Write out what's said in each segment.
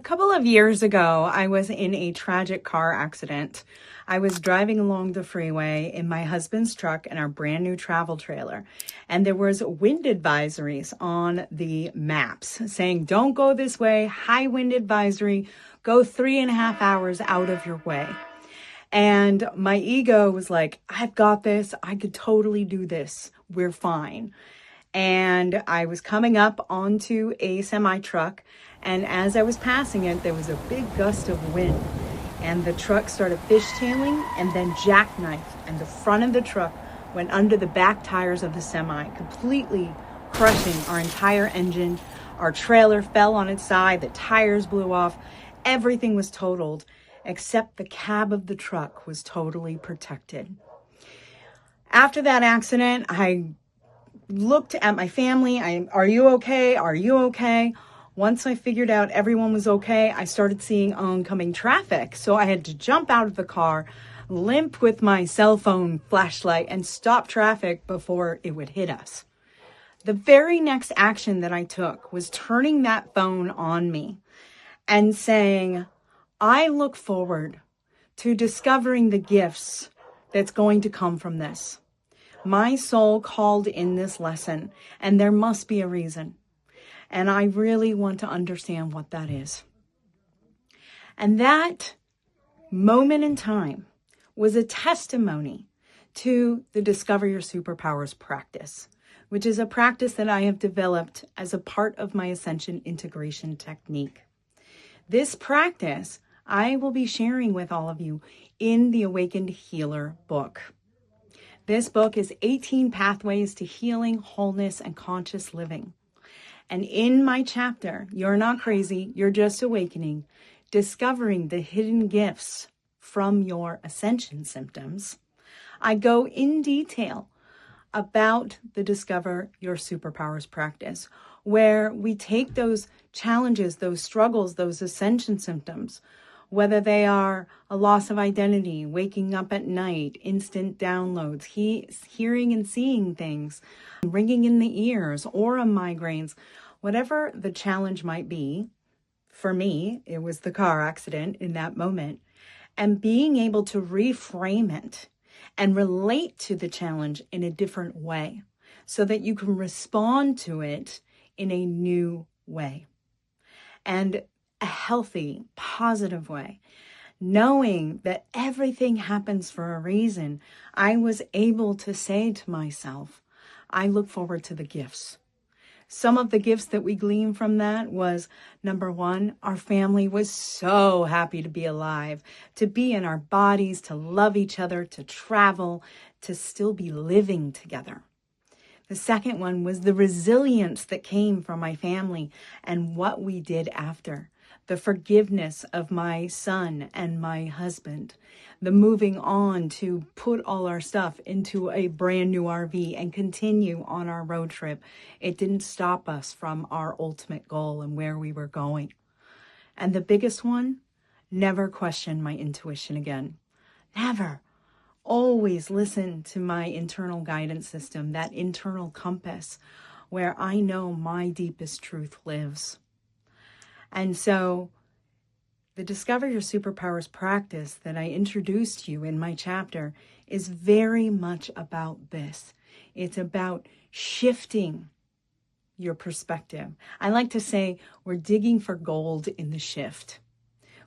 couple of years ago, I was in a tragic car accident. I was driving along the freeway in my husband's truck in our brand new travel trailer, and there was wind advisories on the maps saying, don't go this way, high wind advisory, go 3.5 hours out of your way. And my ego was like, I've got this. I could totally do this. We're fine. And I was coming up onto a semi truck, and as I was passing it, there was a big gust of wind, and the truck started fishtailing and then jackknifed, and the front of the truck went under the back tires of the semi, completely crushing our entire engine. Our trailer fell on its side, the tires blew off, everything was totaled, except the cab of the truck was totally protected. After that accident, I looked at my family. Are you okay? Are you okay? Once I figured out everyone was okay, I started seeing oncoming traffic. So I had to jump out of the car, limp with my cell phone flashlight, and stop traffic before it would hit us. The very next action that I took was turning that phone on me and saying, I look forward to discovering the gifts that's going to come from this. My soul called in this lesson, and there must be a reason. And I really want to understand what that is. And that moment in time was a testimony to the Discover Your Superpowers practice, which is a practice that I have developed as a part of my Ascension integration technique. This practice I will be sharing with all of you in the Awakened Healer book. This book is 18 Pathways to Healing, Wholeness, and Conscious Living. And in my chapter, You're Not Crazy, You're Just Awakening, Discovering the Hidden Gifts from Your Ascension Symptoms, I go in detail about the Discover Your Superpowers practice, where we take those challenges, those struggles, those ascension symptoms, whether they are a loss of identity, waking up at night, instant downloads, hearing and seeing things, ringing in the ears, aura migraines, whatever the challenge might be. For me, it was the car accident in that moment, and being able to reframe it and relate to the challenge in a different way so that you can respond to it in a new way. And a healthy, positive way. Knowing that everything happens for a reason, I was able to say to myself, I look forward to the gifts. Some of the gifts that we glean from that was, number one, our family was so happy to be alive, to be in our bodies, to love each other, to travel, to still be living together. The second one was the resilience that came from my family and what we did after. The forgiveness of my son and my husband, the moving on to put all our stuff into a brand new RV and continue on our road trip. It didn't stop us from our ultimate goal and where we were going. And the biggest one, never question my intuition again. Never. Always listen to my internal guidance system, that internal compass where I know my deepest truth lives. And so the Discover Your Superpowers practice that I introduced you in my chapter is very much about this. It's about shifting your perspective. I like to say we're digging for gold in the shift.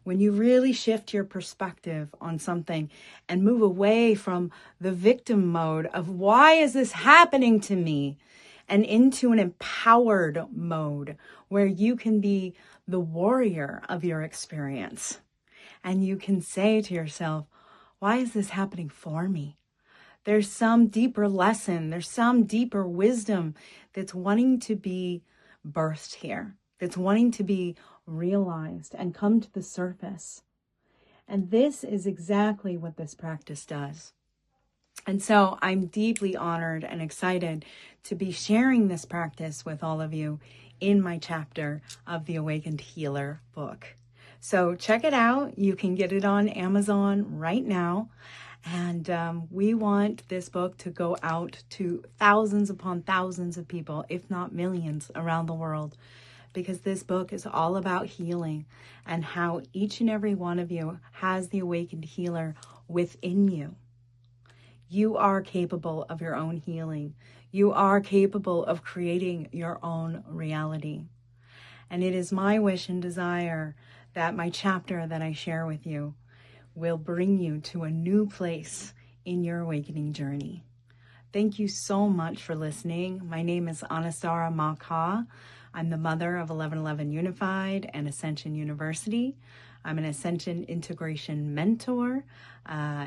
When you really shift your perspective on something and move away from the victim mode of why is this happening to me, and into an empowered mode where you can be the warrior of your experience. And you can say to yourself, why is this happening for me? There's some deeper lesson. There's some deeper wisdom that's wanting to be birthed here, that's wanting to be realized and come to the surface. And this is exactly what this practice does. And so I'm deeply honored and excited to be sharing this practice with all of you in my chapter of the Awakened Healer book. So check it out. You can get it on Amazon right now. And we want this book to go out to thousands upon thousands of people, if not millions, around the world, because this book is all about healing and how each and every one of you has the awakened healer within you. You are capable of your own healing. You are capable of creating your own reality. And it is my wish and desire that my chapter that I share with you will bring you to a new place in your awakening journey. Thank you so much for listening. My name is Anasara Maka. I'm the mother of 1111 Unified and Ascension University. I'm an Ascension integration mentor,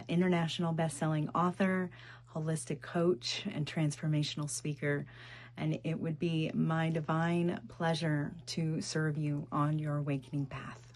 international best-selling author, holistic coach, and transformational speaker. And it would be my divine pleasure to serve you on your awakening path.